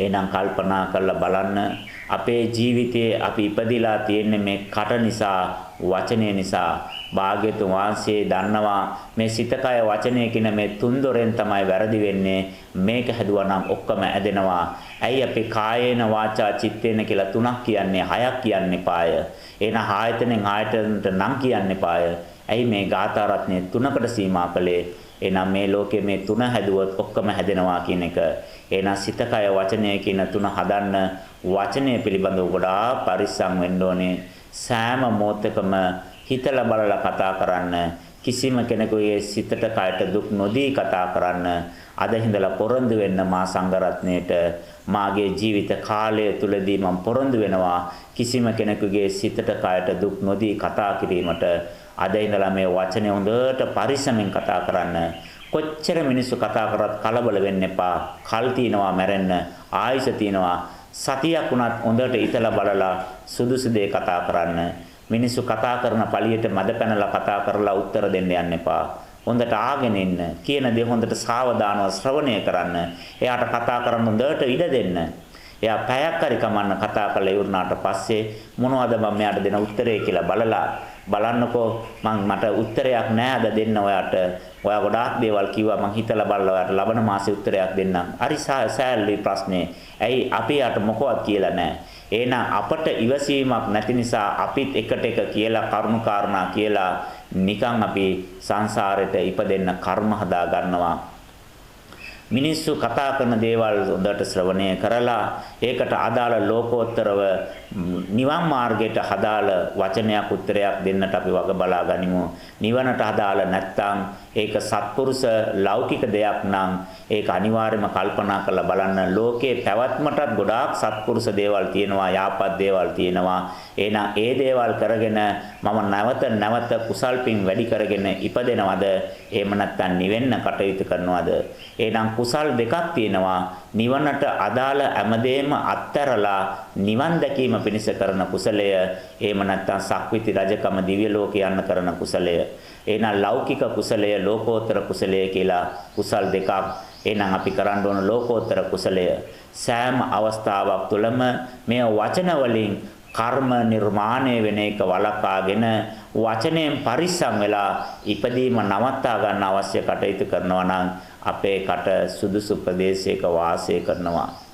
එහෙනම් කල්පනා කරලා බලන්න අපේ ජීවිතයේ අපි ඉපදිලා තියෙන්නේ මේ කට නිසා, වචනය නිසා. භාග්‍යතුන් වහන්සේ දන්නවා මේ සිත කය වචනය කියන මේ තුන්දොරෙන් තමයි වැරදි වෙන්නේ. මේක හැදුවා නම් ඔක්කොම ඇදෙනවා. ඇයි අපි කායේන වාචා චිත්තේන කියලා තුනක් කියන්නේ, හයක් කියන්න එපාය. එහෙනම් ආයතනෙන් ආයතනට නම් කියන්න එපාය. ඇයි මේ ගාථා රත්නයේ තුනකට සීමා කළේ? එහෙනම් මේ ලෝකයේ මේ තුන හැදුවොත් ඔක්කොම හැදෙනවා කියන එක. එහෙනම් සිත කය වචනය කියන තුන හදන්න වචනය පිළිබඳව ගොඩාක් පරිස්සම් වෙන්න ඕනේ. සෑම මොහොතකම හිතලා බලලා කතා කරන්න. කිසිම කෙනෙකුගේ සිතට කයට දුක් නොදී කතා කරන්න. අද හිඳලා පොරොන්දු වෙන්න මා සංඝරත්නයේට මාගේ ජීවිත කාලය තුලදී මම පොරොන්දු වෙනවා කිසිම කෙනෙකුගේ සිතට කයට දුක් නොදී කතා කිරීමට. අද ඉඳලා මේ වචනේ හොඳට පරිස්සමෙන් කතා කරන්න. කොච්චර මිනිස්සු කතා කරත් කලබල වෙන්න එපා. කල් තියනවා මැරෙන්න, ආයුෂ තියනවා. සතියක් උනත් හොඳට ඉතලා බලලා සුදුසු දේ කතා කරන්න. මිනිස්සු කතා කරන පළියට මැද පැනලා කතා කරලා උත්තර දෙන්න යන්න එපා. හොඳට ආගෙන ඉන්න. කියන දේ හොඳට සාවධානව ශ්‍රවණය කරන්න. එයාට කතා කරන්න හොඳට ඉඩ දෙන්න. එයා පැයක් හරි කමන්න කතා කරලා ඉවරනාට පස්සේ මොනවද මම මෙයාට දෙන උත්තරේ කියලා බලන්නකෝ මට උත්තරයක් නෑ අද දෙන්න ඔයාට. ඔයා ගොඩාක් දේවල් කිව්වා මං හිතලා බලලා ඔයාට ලබන මාසේ උත්තරයක් දෙන්නම්. හරි සෑල්ලි ප්‍රශ්නේ. ඇයි අපි යාට මොකවත් කියලා නෑ. එහෙනම් අපට ඉවසීමක් නැති නිසා අපිත් එකට එක කියලා කරුණු කාරණා කියලා නිකන් අපි සංසාරෙට ඉපදෙන්න කර්ම හදා ගන්නවා. මිනිස්සු කතා කරන දේවල් හොඳට ශ්‍රවණය කරලා ඒකට අදාළ ලෝකෝත්තරව නිවන් මාර්ගයට අදාළ වචනයක් උත්තරයක් දෙන්නට අපි වග බලා ගනිමු. නිවනට අදාළ නැත්නම් ඒක සත්පුරුෂ ලෞකික දෙයක් නම් ඒක අනිවාර්යයෙන්ම කල්පනා කරලා බලන්න. ලෝකේ පැවැත්මටත් ගොඩාක් සත්පුරුෂ දේවල් තියෙනවා, යාපත් දේවල් තියෙනවා. එහෙනම් ඒ දේවල් කරගෙන මම නැවත කුසල් පින් වැඩි කරගෙන ඉපදෙනවද? එහෙම නැත්නම් නිවෙන්න කටයුතු කරනවද? එහෙනම් කුසල් දෙකක් තියෙනවා. නිවනට අදාළ හැමදේම අත්හැරලා නිවන් දැකීම පිණිස කරන කුසලය. එහෙම නැත්නම් සක්විති රජකම දිව්‍ය ලෝකේ යන්න කරන කුසලය. එහෙනම් ලෞකික කුසලය, ලෝකෝත්තර කුසලය කියලා කුසල් දෙකක්. එහෙනම් අපි කරන්න ඕන ලෝකෝත්තර කුසලය. සෑම අවස්ථාවක් තුළම මේ වචන වලින් කර්ම නිර්මාණය වෙන එක වළක්වාගෙන වචනයෙන් පරිස්සම් වෙලා ඉපදීම නවත්තා ගන්න අවශ්‍ය කටයුතු කරනවා නම් අපේ කට සුදුසු ප්‍රදේශයක වාසය කරනවා.